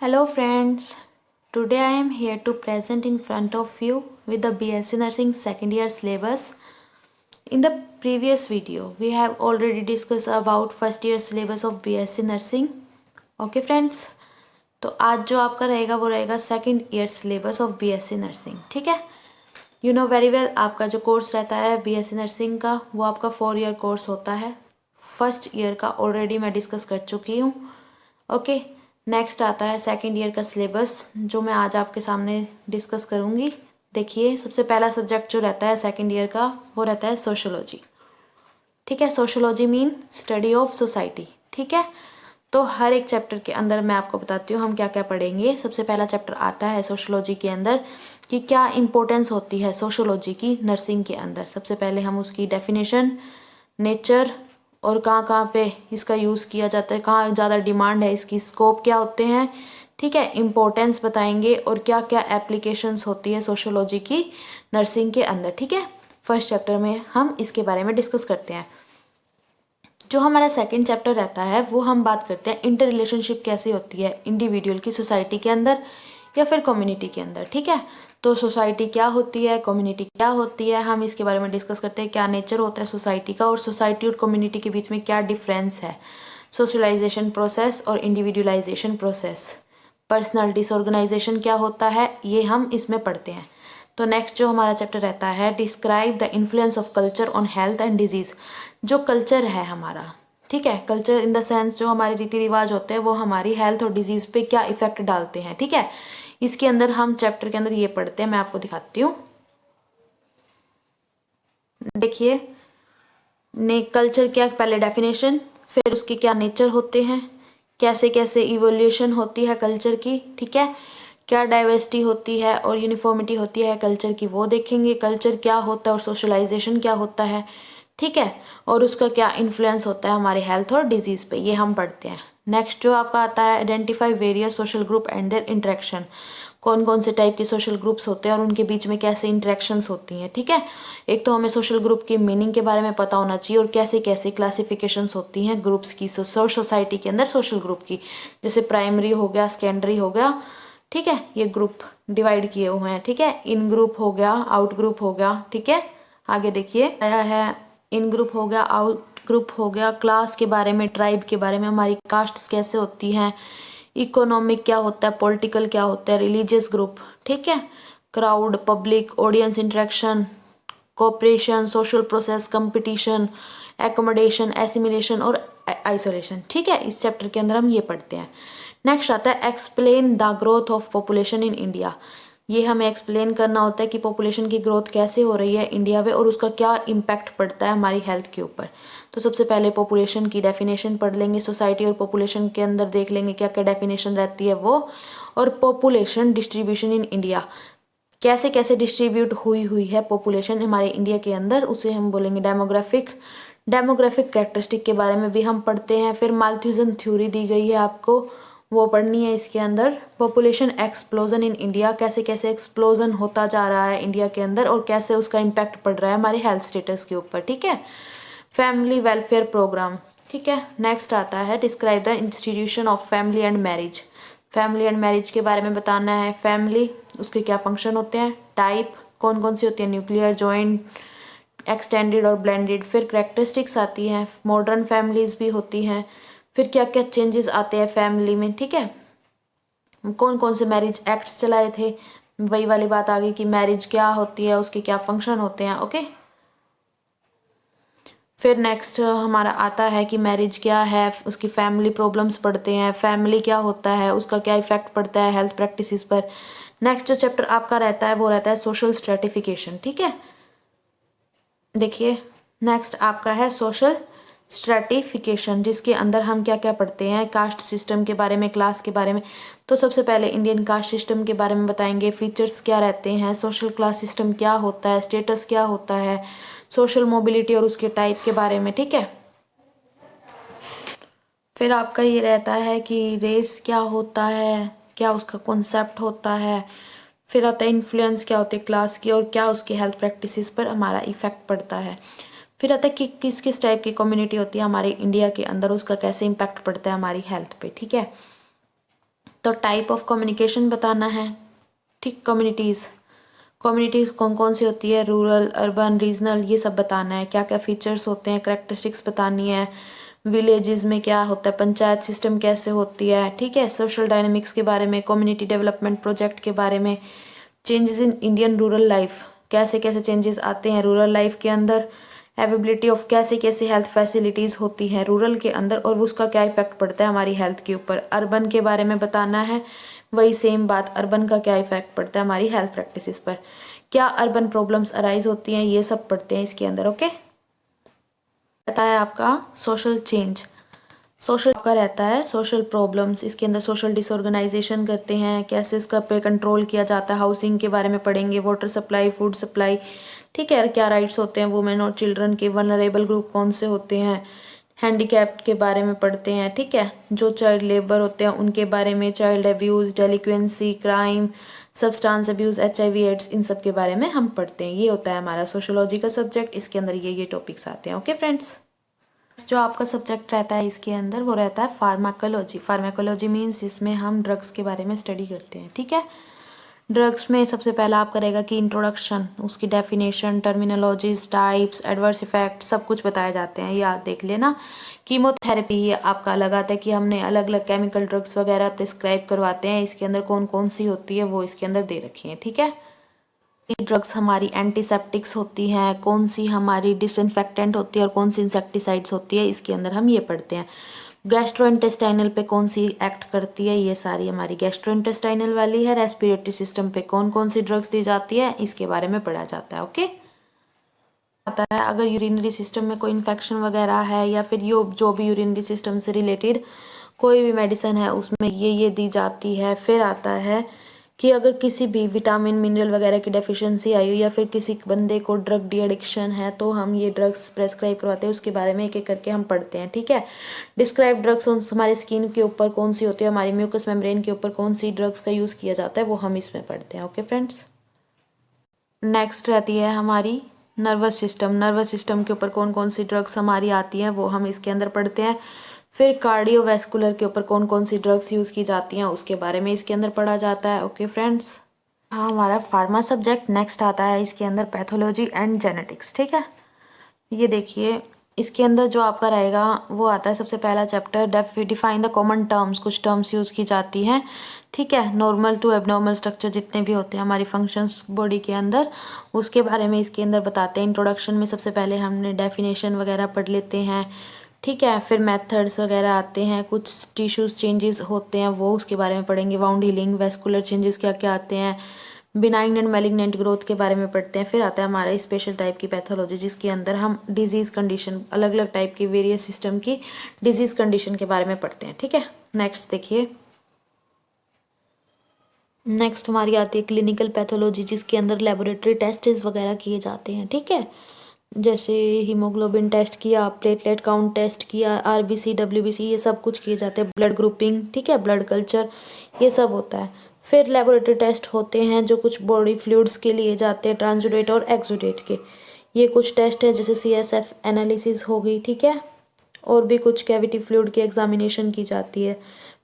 Hello friends, today I am here to present in front of you with the BSc Nursing second year syllabus. In the previous video, we have already discussed about first year syllabus of BSc Nursing. Okay friends, तो आज जो आपका रहेगा वो रहेगा second year syllabus of BSc nursing. ठीक है, you know very well आपका जो कोर्स रहता है BSc नर्सिंग का वो आपका 4 ईयर कोर्स होता है. फर्स्ट ईयर का ऑलरेडी मैं डिस्कस कर चुकी हूँ. ओके, नेक्स्ट आता है सेकंड ईयर का सिलेबस जो मैं आज आपके सामने डिस्कस करूँगी. देखिए, सबसे पहला सब्जेक्ट जो रहता है सेकंड ईयर का वो रहता है सोशोलॉजी. ठीक है, sociology mean study of society. ठीक है, तो हर एक चैप्टर के अंदर मैं आपको बताती हूँ हम क्या क्या पढ़ेंगे. सबसे पहला चैप्टर आता है सोशोलॉजी के अंदर कि क्या इम्पोर्टेंस होती है सोशोलॉजी की नर्सिंग के अंदर. सबसे पहले हम उसकी डेफिनेशन, नेचर और कहाँ कहाँ पे इसका यूज़ किया जाता है, कहाँ ज़्यादा डिमांड है इसकी, स्कोप क्या होते हैं. ठीक है, इम्पोर्टेंस बताएंगे और क्या क्या एप्लीकेशंस होती है सोशोलॉजी की नर्सिंग के अंदर. ठीक है, फर्स्ट चैप्टर में हम इसके बारे में डिस्कस करते हैं. जो हमारा सेकंड चैप्टर रहता है वो हम बात करते हैं इंटर रिलेशनशिप कैसे होती है इंडिविजुअल की सोसाइटी के अंदर या फिर कम्युनिटी के अंदर. ठीक है, तो सोसाइटी क्या होती है, कम्युनिटी क्या होती है, हम इसके बारे में डिस्कस करते हैं. क्या नेचर होता है सोसाइटी का और सोसाइटी और कम्युनिटी के बीच में क्या डिफरेंस है. सोशलाइजेशन प्रोसेस और इंडिविजुअलाइजेशन प्रोसेस, पर्सनल डिसऑर्गेनाइजेशन क्या होता है, ये हम इसमें पढ़ते हैं. तो नेक्स्ट जो हमारा चैप्टर रहता है describe the influence of culture on health and disease. जो कल्चर है हमारा, ठीक है, कल्चर इन द सेंस जो हमारे रीति रिवाज होते हैं वो हमारी हेल्थ और डिजीज़ पे क्या इफेक्ट डालते हैं. ठीक है, इसके अंदर हम चैप्टर के अंदर ये पढ़ते हैं. मैं आपको दिखाती हूँ. देखिए, ने कल्चर क्या, पहले डेफिनेशन, फिर उसके क्या नेचर होते हैं, कैसे कैसे इवोल्यूशन होती है कल्चर की. ठीक है, क्या डाइवर्सिटी होती है और यूनिफॉर्मिटी होती है कल्चर की वो देखेंगे. कल्चर क्या होता है और सोशलाइजेशन क्या होता है. ठीक है, और उसका क्या इन्फ्लुएंस होता है हमारे हेल्थ और डिजीज़ पे, ये हम पढ़ते हैं. नेक्स्ट जो आपका आता है identify various social group and there interaction. कौन कौन से टाइप के सोशल ग्रुप्स होते हैं और उनके बीच में कैसे इंटरेक्शंस होती हैं. ठीक है, एक तो हमें सोशल ग्रुप की मीनिंग के बारे में पता होना चाहिए और कैसे कैसे क्लासिफिकेशंस होती हैं ग्रुप्स की सोसाइटी के अंदर सोशल ग्रुप की. जैसे प्राइमरी हो गया, सेकेंडरी हो गया. ठीक है, ये ग्रुप डिवाइड किए हुए हैं. ठीक है, इन ग्रुप हो गया, आउट ग्रुप हो गया. ठीक है, आगे देखिए आया है इन ग्रुप हो गया, आउट ग्रुप हो गया. क्लास के बारे में, ट्राइब के बारे में, हमारी कास्ट्स कैसे होती हैं, इकोनॉमिक क्या होता है, पॉलिटिकल क्या होता है, रिलीजियस ग्रुप. ठीक है, crowd, public, audience interaction, cooperation, social process, competition, accommodation, assimilation और आइसोलेशन. ठीक है, इस चैप्टर के अंदर हम ये पढ़ते हैं. नेक्स्ट आता है explain the growth of population in India. ये हमें एक्सप्लेन करना होता है कि पॉपुलेशन की ग्रोथ कैसे हो रही है इंडिया में और उसका क्या इम्पैक्ट पड़ता है हमारी हेल्थ के ऊपर. तो सबसे पहले पॉपुलेशन की डेफिनेशन पढ़ लेंगे. सोसाइटी और पॉपुलेशन के अंदर देख लेंगे क्या क्या डेफिनेशन रहती है वो. और पॉपुलेशन डिस्ट्रीब्यूशन इन इंडिया, कैसे कैसे डिस्ट्रीब्यूट हुई है पॉपुलेशन हमारे इंडिया के अंदर, उसे हम बोलेंगे डेमोग्राफिक. डेमोग्राफिक कैरेक्टरिस्टिक के बारे में भी हम पढ़ते हैं. फिर माल्थ्यूजन थ्योरी दी गई है आपको, वो पढ़नी है इसके अंदर. पॉपुलेशन एक्सप्लोजन इन इंडिया, कैसे कैसे एक्सप्लोजन होता जा रहा है इंडिया के अंदर और कैसे उसका इम्पैक्ट पड़ रहा है हमारे हेल्थ स्टेटस के ऊपर. ठीक है, फैमिली वेलफेयर प्रोग्राम. ठीक है, नेक्स्ट आता है describe the institution of family and marriage. Family and marriage के बारे में बताना है. फैमिली, उसके क्या फंक्शन होते हैं, टाइप कौन कौन सी होती है, न्यूक्लियर, जॉइंट, एक्सटेंडेड और ब्लेंडेड. फिर करेक्टरिस्टिक्स आती हैं, मॉडर्न फैमिलीज भी होती हैं. फिर क्या क्या चेंजेस आते हैं फैमिली में. ठीक है, कौन कौन से मैरिज एक्ट्स चलाए थे, वही वाली बात आ गई कि मैरिज क्या होती है, उसके क्या फंक्शन होते हैं. ओके, फिर नेक्स्ट हमारा आता है कि मैरिज क्या है, उसकी फैमिली प्रॉब्लम्स पढ़ते हैं, फैमिली क्या होता है, उसका क्या इफेक्ट पड़ता है हेल्थ प्रैक्टिसेस पर. नेक्स्ट जो चैप्टर आपका रहता है वो रहता है सोशल स्ट्रेटिफिकेशन. ठीक है, देखिए नेक्स्ट आपका है सोशल स्ट्रेटिफिकेशन, जिसके अंदर हम क्या क्या पढ़ते हैं, कास्ट सिस्टम के बारे में, क्लास के बारे में. तो सबसे पहले इंडियन कास्ट सिस्टम के बारे में बताएंगे, फीचर्स क्या रहते हैं, सोशल क्लास सिस्टम क्या होता है, स्टेटस क्या होता है, सोशल मोबिलिटी और उसके टाइप के बारे में. ठीक है, फिर आपका ये रहता है कि रेस क्या होता है, क्या उसका कॉन्सेप्ट होता है. फिर आता है इन्फ्लुएंस क्या होती है क्लास की और क्या उसकी हेल्थ प्रैक्टिसेस पर हमारा इफेक्ट पड़ता है. फिर आता है कि किस किस टाइप की कम्युनिटी होती है हमारे इंडिया के अंदर, उसका कैसे इम्पैक्ट पड़ता है हमारी हेल्थ पे. ठीक है, तो टाइप ऑफ कम्युनिकेशन बताना है, ठीक। कम्युनिटीज़ कौन कौन सी होती है, रूरल, अर्बन, रीजनल, ये सब बताना है। क्या क्या फीचर्स होते हैं, करेक्टरिस्टिक्स बतानी है। विलेजेस में क्या होता है, पंचायत सिस्टम कैसे होती है, ठीक है। सोशल डायनेमिक्स के बारे में, कम्युनिटी डेवलपमेंट प्रोजेक्ट के बारे में, changes in Indian rural life, कैसे कैसे चेंजेस आते हैं रूरल लाइफ के अंदर, अवेबिलिटी ऑफ कैसे कैसे हेल्थ फैसिलिटीज़ होती हैं रूरल के अंदर और उसका क्या इफेक्ट पड़ता है हमारी हेल्थ के ऊपर। अर्बन के बारे में बताना है, वही सेम बात, अर्बन का क्या इफेक्ट पड़ता है हमारी हेल्थ प्रैक्टिसेस पर, क्या अर्बन प्रॉब्लम्स अराइज होती हैं, ये सब पढ़ते हैं इसके अंदर। ओके, रहता है आपका सोशल चेंज, सोशल आपका रहता है सोशल प्रॉब्लम्स, इसके अंदर सोशल डिसऑर्गेनाइजेशन करते हैं, कैसे इसका पे कंट्रोल किया जाता है। हाउसिंग के बारे में पढ़ेंगे, वाटर सप्लाई, फूड सप्लाई, ठीक है। क्या राइट्स होते हैं वुमेन और चिल्ड्रन के, वनरेबल ग्रुप कौन से होते हैं, हैंडीकैप्ड के बारे में पढ़ते हैं, ठीक है। जो चाइल्ड लेबर होते हैं उनके बारे में, child abuse, delinquency, crime, substance abuse, HIV AIDS, इन सब के बारे में हम पढ़ते हैं। ये होता है हमारा सोशोलॉजी का सब्जेक्ट, इसके अंदर ये टॉपिक्स आते हैं। ओके फ्रेंड्स, जो आपका सब्जेक्ट रहता है इसके अंदर वो रहता है फार्माकोलॉजी। फार्माकोलॉजी मीन्स जिसमें हम ड्रग्स के बारे में स्टडी करते हैं, ठीक है। ड्रग्स में सबसे पहला आपका रहेगा कि इंट्रोडक्शन, उसकी definition, terminologies, types, adverse effect, सब कुछ बताए जाते हैं, ये आप देख लेना। कीमोथेरेपी, ये आपका अलग आता है कि हमने अलग अलग केमिकल ड्रग्स वगैरह प्रिस्क्राइब करवाते हैं, इसके अंदर कौन कौन सी होती है वो इसके अंदर दे रखी है, ठीक है। ड्रग्स हमारी एंटीसेप्टिक्स होती हैं, कौन सी हमारी डिसइंफेक्टेंट होती है और कौन सी इंसेक्टिसाइड्स होती है, इसके अंदर हम ये पढ़ते हैं। गैस्ट्रोइंटेस्टाइनल पे कौन सी एक्ट करती है, ये सारी हमारी गैस्ट्रोइंटेस्टाइनल वाली है। रेस्पिरेटरी सिस्टम पे कौन कौन सी ड्रग्स दी जाती है, इसके बारे में पढ़ा जाता है। ओके, आता है अगर यूरिनरी सिस्टम में कोई इन्फेक्शन वगैरह है या फिर जो भी यूरिनरी सिस्टम से रिलेटेड कोई भी मेडिसिन है उसमें ये दी जाती है। फिर आता है कि अगर किसी भी विटामिन मिनरल वगैरह की डेफिशिएंसी आई हो या फिर किसी बंदे को ड्रग डी एडिक्शन है तो हम ये ड्रग्स प्रेस्क्राइब करवाते हैं, उसके बारे में एक एक करके हम पढ़ते हैं, ठीक है। डिस्क्राइब ड्रग्स हमारे स्किन के ऊपर कौन सी होती है, हमारी म्यूकस मेम्ब्रेन के ऊपर कौन सी ड्रग्स का यूज़ किया जाता है, वो हम इसमें पढ़ते हैं। ओके फ्रेंड्स, नेक्स्ट रहती है हमारी नर्वस सिस्टम। नर्वस सिस्टम के ऊपर कौन कौन सी ड्रग्स हमारी आती हैं वो हम इसके अंदर पढ़ते हैं। फिर कार्डियोवैस्कुलर के ऊपर कौन कौन सी ड्रग्स यूज़ की जाती हैं उसके बारे में इसके अंदर पढ़ा जाता है। ओके फ्रेंड्स, हाँ, हमारा फार्मा सब्जेक्ट नेक्स्ट आता है, इसके अंदर पैथोलॉजी एंड जेनेटिक्स, ठीक है। ये देखिए, इसके अंदर जो आपका रहेगा वो आता है सबसे पहला chapter, define the common terms, कुछ टर्म्स यूज़ की जाती हैं, ठीक है। नॉर्मल टू एबनॉर्मल स्ट्रक्चर जितने भी होते हैं हमारी फंक्शंस बॉडी के अंदर, उसके बारे में इसके अंदर बताते हैं। इंट्रोडक्शन में सबसे पहले हमने डेफिनेशन वगैरह पढ़ लेते हैं, ठीक है। फिर मेथड्स वगैरह आते हैं, कुछ टिश्यूज चेंजेस होते हैं वो उसके बारे में पढ़ेंगे, वाउंड हीलिंग, वेस्कुलर चेंजेस क्या क्या आते हैं, बिनाइन एंड मैलिग्नेंट ग्रोथ के बारे में पढ़ते हैं। फिर आता है हमारा स्पेशल टाइप की पैथोलॉजी जिसके अंदर हम डिजीज़ कंडीशन, अलग अलग टाइप की वेरियस सिस्टम की डिजीज़ कंडीशन के बारे में पढ़ते हैं, ठीक है। नेक्स्ट देखिए, नेक्स्ट हमारी आती है क्लिनिकल पैथोलॉजी जिसके अंदर लेबोरेटरी टेस्ट वगैरह किए जाते हैं, ठीक है। जैसे हीमोग्लोबिन टेस्ट किया, प्लेटलेट काउंट टेस्ट किया, RBC, WBC, ये सब कुछ किए जाते हैं। ब्लड ग्रुपिंग, ठीक है, ब्लड कल्चर, ये सब होता है। फिर लेबोरेटरी टेस्ट होते हैं जो कुछ बॉडी फ्लूइड्स के लिए जाते हैं, ट्रांसुडेट और एक्सुडेट के, ये कुछ टेस्ट है जैसे CSF एनालिसिस हो गई, ठीक है। और भी कुछ कैविटी फ्लूइड की एग्जामिनेशन की जाती है,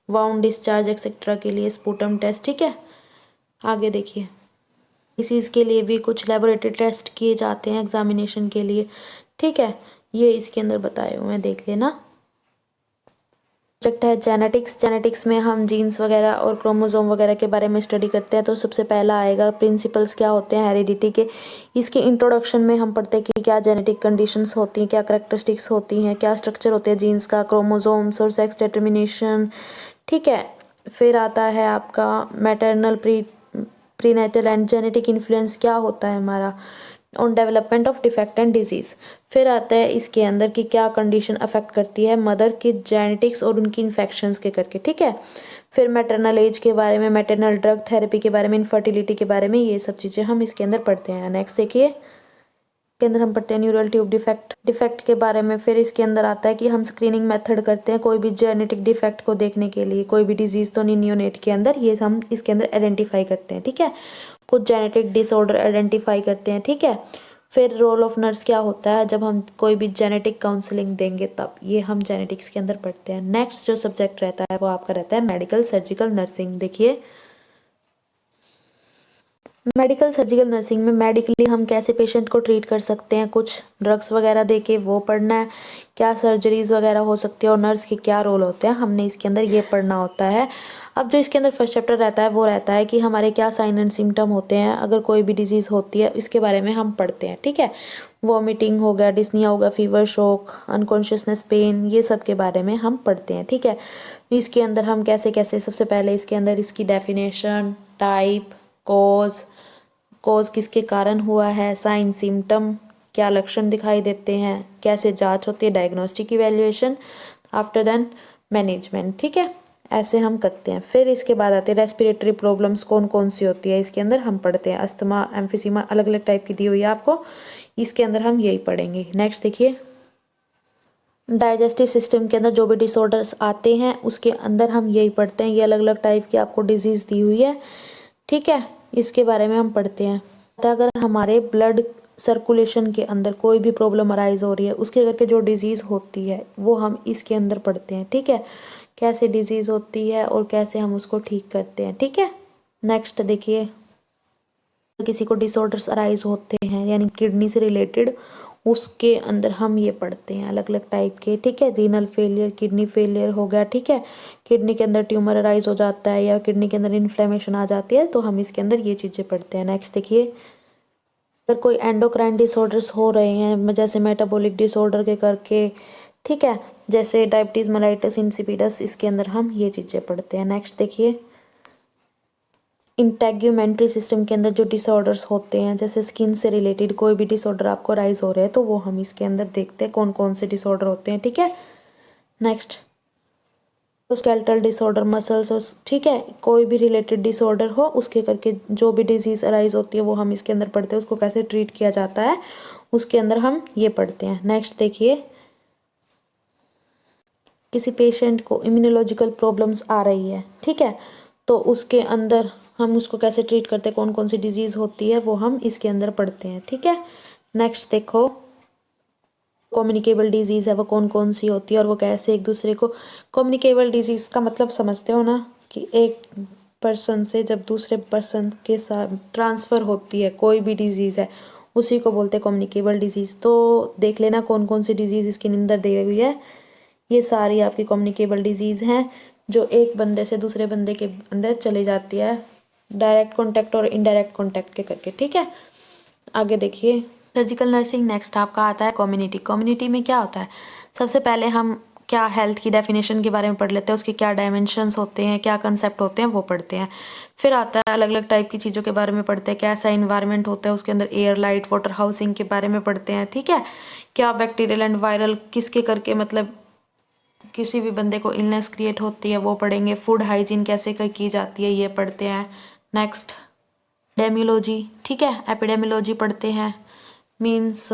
वाउंड डिस्चार्ज एक्सेट्रा के लिए स्पूटम टेस्ट, ठीक है। आगे देखिए, डिसीज़ के लिए भी कुछ लेबोरेटरी टेस्ट किए जाते हैं एग्जामिनेशन के लिए, ठीक है। ये इसके अंदर बताए हुए हैं, देख लेना। सब्जेक्ट है जेनेटिक्स। जेनेटिक्स में हम जीन्स वगैरह और क्रोमोसोम वगैरह के बारे में स्टडी करते हैं। तो सबसे पहला आएगा प्रिंसिपल्स क्या होते हैं हेरिडिटी के, इसके इंट्रोडक्शन में हम पढ़ते हैं कि क्या जेनेटिक कंडीशंस होती हैं, क्या करेक्टरिस्टिक्स होती हैं, क्या स्ट्रक्चर होते हैं जीन्स का, क्रोमोसोम्स और सेक्स डिटर्मिनेशन, ठीक है। फिर आता है आपका maternal prenatal and genetic influence क्या होता है हमारा on development of defect and disease. फिर आता है इसके अंदर कि क्या कंडीशन अफेक्ट करती है मदर की जेनेटिक्स और उनकी इन्फेक्शंस के करके, ठीक है। फिर मैटरनल एज के बारे में, मैटरनल ड्रग थेरेपी के बारे में, इनफर्टिलिटी के बारे में, ये सब चीज़ें हम इसके अंदर पढ़ते हैं। नेक्स्ट देखिए, के अंदर हम पढ़ते हैं न्यूरल ट्यूब डिफेक्ट के बारे में। फिर इसके अंदर आता है कि हम स्क्रीनिंग मेथड करते हैं कोई भी जेनेटिक डिफेक्ट को देखने के लिए, कोई भी डिजीज़ तो नहीं नियोनेट के अंदर, ये हम इसके अंदर आइडेंटिफाई करते हैं, ठीक है। कुछ जेनेटिक डिसऑर्डर आइडेंटिफाई करते हैं, ठीक है। फिर रोल ऑफ नर्स क्या होता है जब हम कोई भी जेनेटिक काउंसलिंग देंगे तब, ये हम जेनेटिक्स के अंदर पढ़ते हैं। नेक्स्ट जो सब्जेक्ट रहता है वो आपका रहता है मेडिकल सर्जिकल नर्सिंग। देखिए मेडिकल सर्जिकल नर्सिंग में मेडिकली हम कैसे पेशेंट को ट्रीट कर सकते हैं, कुछ ड्रग्स वगैरह दे के वो पढ़ना है, क्या सर्जरीज वगैरह हो सकती है और नर्स के क्या रोल होते हैं, हमने इसके अंदर ये पढ़ना होता है। अब जो इसके अंदर फर्स्ट चैप्टर रहता है वो रहता है कि हमारे क्या साइन एंड सिम्टम होते हैं अगर कोई भी डिजीज़ होती है, इसके बारे में हम पढ़ते हैं। ठीक है, वॉमिटिंग हो गया, डिस्निया होगा, फीवर, शॉक, अनकॉन्शियसनेस, पेन, ये सब के बारे में हम पढ़ते हैं। ठीक है, इसके अंदर हम कैसे कैसे, सबसे पहले इसके अंदर इसकी डेफिनेशन, टाइप, कोज किसके कारण हुआ है, साइन सिम्टम, क्या लक्षण दिखाई देते हैं, कैसे जांच होती है, diagnostic evaluation, after then management. ठीक है, ऐसे हम करते हैं। फिर इसके बाद आते हैं रेस्पिरेटरी प्रॉब्लम्स कौन कौन सी होती है, इसके अंदर हम पढ़ते हैं। अस्थमा, एम्फिसीमा, अलग अलग टाइप की दी हुई है आपको, इसके अंदर हम यही पढ़ेंगे। नेक्स्ट देखिए डाइजेस्टिव सिस्टम के अंदर जो भी डिसऑर्डर्स आते हैं उसके अंदर हम यही पढ़ते हैं। ये अलग अलग टाइप की आपको डिजीज़ दी हुई है। ठीक है, इसके बारे में हम पढ़ते हैं। तो अगर हमारे ब्लड सर्कुलेशन के अंदर कोई भी प्रॉब्लम अराइज हो रही है, उसके करके जो डिजीज़ होती है वो हम इसके अंदर पढ़ते हैं। ठीक है, कैसे डिजीज़ होती है और कैसे हम उसको ठीक करते हैं। ठीक है, नेक्स्ट देखिए किसी को डिसऑर्डर्स अराइज होते हैं यानी किडनी से रिलेटेड, उसके अंदर हम ये पढ़ते हैं अलग अलग टाइप के। ठीक है, रीनल फेलियर, किडनी फेलियर हो गया। ठीक है, किडनी के अंदर ट्यूमर अराइज हो जाता है या किडनी के अंदर इन्फ्लेमेशन आ जाती है, तो हम इसके अंदर ये चीज़ें पढ़ते हैं। नेक्स्ट देखिए अगर कोई एंडोक्राइन डिसऑर्डर्स हो रहे हैं जैसे मेटाबॉलिक डिसऑर्डर के करके, ठीक है, जैसे डायबिटीज़ मेलाइटस इंसिपिडस, इसके अंदर हम ये चीज़ें पढ़ते हैं। नेक्स्ट देखिए इंटेग्यूमेंट्री सिस्टम के अंदर जो डिसऑर्डर्स होते हैं जैसे स्किन से रिलेटेड कोई भी डिसऑर्डर आपको राइज हो रहे हैं तो वो हम इसके अंदर देखते हैं कौन कौन से डिसऑर्डर होते हैं। ठीक है, नेक्स्ट स्केलेटल डिसऑर्डर, मसल्स और, ठीक है, कोई भी रिलेटेड डिसऑर्डर हो उसके करके जो भी डिजीज़ अराइज होती है वो हम इसके अंदर पढ़ते हैं, उसको कैसे ट्रीट किया जाता है उसके अंदर हम ये पढ़ते हैं। नेक्स्ट देखिए किसी पेशेंट को इम्यूनोलॉजिकल प्रॉब्लम्स आ रही है, ठीक है, तो उसके अंदर हम उसको कैसे ट्रीट करते हैं, कौन कौन सी डिजीज़ होती है वो हम इसके अंदर पढ़ते हैं। ठीक है, नेक्स्ट देखो कम्युनिकेबल डिजीज़ है वो कौन कौन सी होती है और वो कैसे एक दूसरे को, कम्युनिकेबल डिजीज़ का मतलब समझते हो ना कि एक पर्सन से जब दूसरे पर्सन के साथ ट्रांसफ़र होती है कोई भी डिजीज़ है उसी को बोलते हैं कम्युनिकेबल डिजीज़। तो देख लेना कौन कौन सी डिजीज़ इसके अंदर दी हुई है, ये सारी आपकी कम्युनिकेबल डिजीज़ हैं जो एक बंदे से दूसरे बंदे के अंदर चली जाती है डायरेक्ट कॉन्टैक्ट और इनडायरेक्ट कॉन्टैक्ट के करके। ठीक है, आगे देखिए सर्जिकल नर्सिंग। नेक्स्ट आपका आता है कम्युनिटी। कम्युनिटी में क्या होता है, सबसे पहले हम क्या हेल्थ की डेफिनेशन के बारे में पढ़ लेते हैं, उसके क्या डायमेंशंस होते हैं, क्या कंसेप्ट होते हैं वो पढ़ते हैं। फिर आता है अलग अलग टाइप की चीज़ों के बारे में पढ़ते हैं, कैसा इन्वायरमेंट होता है उसके अंदर, एयर, लाइट, वाटर, हाउसिंग के बारे में पढ़ते हैं। ठीक है, क्या बैक्टीरियल एंड वायरल किसके करके मतलब किसी भी बंदे को इलनेस क्रिएट होती है वो पढ़ेंगे। फूड हाइजीन कैसे की जाती है ये पढ़ते हैं। नेक्स्ट एपिडेमियोलॉजी, ठीक है, एपिडेमियोलॉजी पढ़ते हैं, मीन्स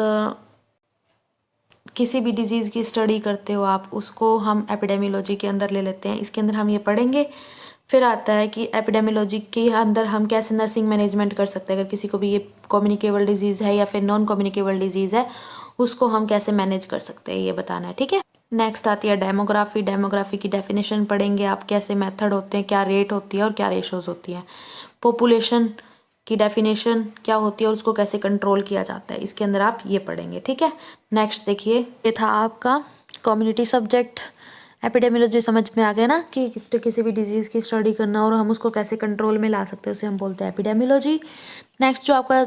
किसी भी डिजीज़ की स्टडी करते हो आप उसको हम एपिडेमियोलॉजी के अंदर ले लेते हैं, इसके अंदर हम ये पढ़ेंगे। फिर आता है कि एपिडेमियोलॉजी के अंदर हम कैसे नर्सिंग मैनेजमेंट कर सकते हैं, अगर किसी को भी ये कम्युनिकेबल डिजीज़ है या फिर नॉन कम्युनिकेबल डिजीज़ है उसको हम कैसे मैनेज कर सकते हैं ये बताना है। ठीक है, नेक्स्ट आती है डेमोग्राफी। डेमोग्राफी की डेफिनेशन पढ़ेंगे आप, कैसे मेथड होते हैं, क्या रेट होती है और क्या रेशोज़ होती हैं। पॉपुलेशन की डेफिनेशन क्या होती है और उसको कैसे कंट्रोल किया जाता है, इसके अंदर आप ये पढ़ेंगे। ठीक है, नेक्स्ट देखिए ये था आपका कम्युनिटी सब्जेक्ट। एपिडेमियोलॉजी समझ में आ गया ना कि किसी भी डिजीज़ की स्टडी करना और हम उसको कैसे कंट्रोल में ला सकते हैं उसे हम बोलते हैं एपिडेमियोलॉजी। नेक्स्ट जो आपका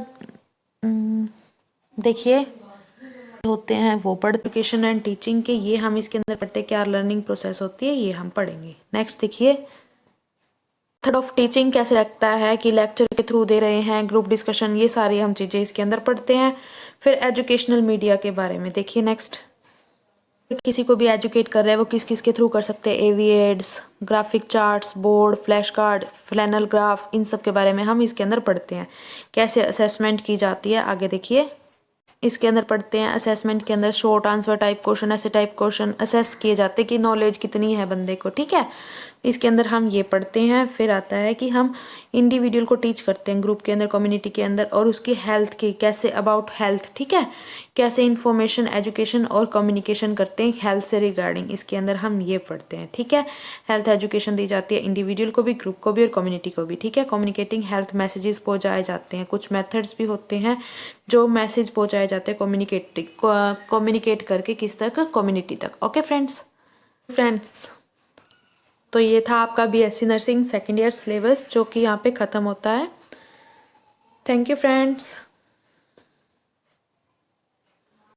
देखिए होते हैं वो पढ़ एजुकेशन एंड टीचिंग के, ये हम इसके अंदर पढ़ते हैं, क्या लर्निंग प्रोसेस होती है ये हम पढ़ेंगे। नेक्स्ट देखिए मेथड ऑफ टीचिंग कैसे लगता है कि लेक्चर के थ्रू दे रहे हैं, ग्रुप डिस्कशन, ये सारी हम चीज़ें इसके अंदर पढ़ते हैं। फिर एजुकेशनल मीडिया के बारे में देखिए। नेक्स्ट किसी को भी एजुकेट कर रहे हैं वो किस किस के थ्रू कर सकते हैं, AV aids, graphic charts, board, flash card, flannel graph, इन सब के बारे में हम इसके अंदर पढ़ते हैं। कैसे असेसमेंट की जाती है आगे देखिए इसके अंदर पढ़ते हैं। असेसमेंट के अंदर शॉर्ट आंसर टाइप क्वेश्चन, ऐसे टाइप क्वेश्चन असेस किए जाते हैं कि नॉलेज कितनी है बंदे को। ठीक है, इसके अंदर हम ये पढ़ते हैं। फिर आता है कि हम इंडिविजुअल को टीच करते हैं ग्रुप के अंदर, कम्युनिटी के अंदर, और उसकी हेल्थ की कैसे, अबाउट हेल्थ, ठीक है, कैसे इंफॉर्मेशन, एजुकेशन और कम्युनिकेशन करते हैं हेल्थ से रिगार्डिंग, इसके अंदर हम ये पढ़ते हैं, ठीक है। हेल्थ एजुकेशन दी जाती है इंडिविजुअल को भी, ग्रुप को भी और कम्युनिटी को भी, ठीक है। कम्युनिकेटिंग हेल्थ मैसेजेस पहुँचाए जाते हैं, कुछ मेथड्स भी होते हैं जो मैसेज पहुँचाए जाते हैं कम्युनिकेट करके किस तक, कम्युनिटी तक। ओके फ्रेंड्स, तो ये था आपका BSc nursing second year syllabus जो कि यहाँ पे ख़त्म होता है। Thank you friends.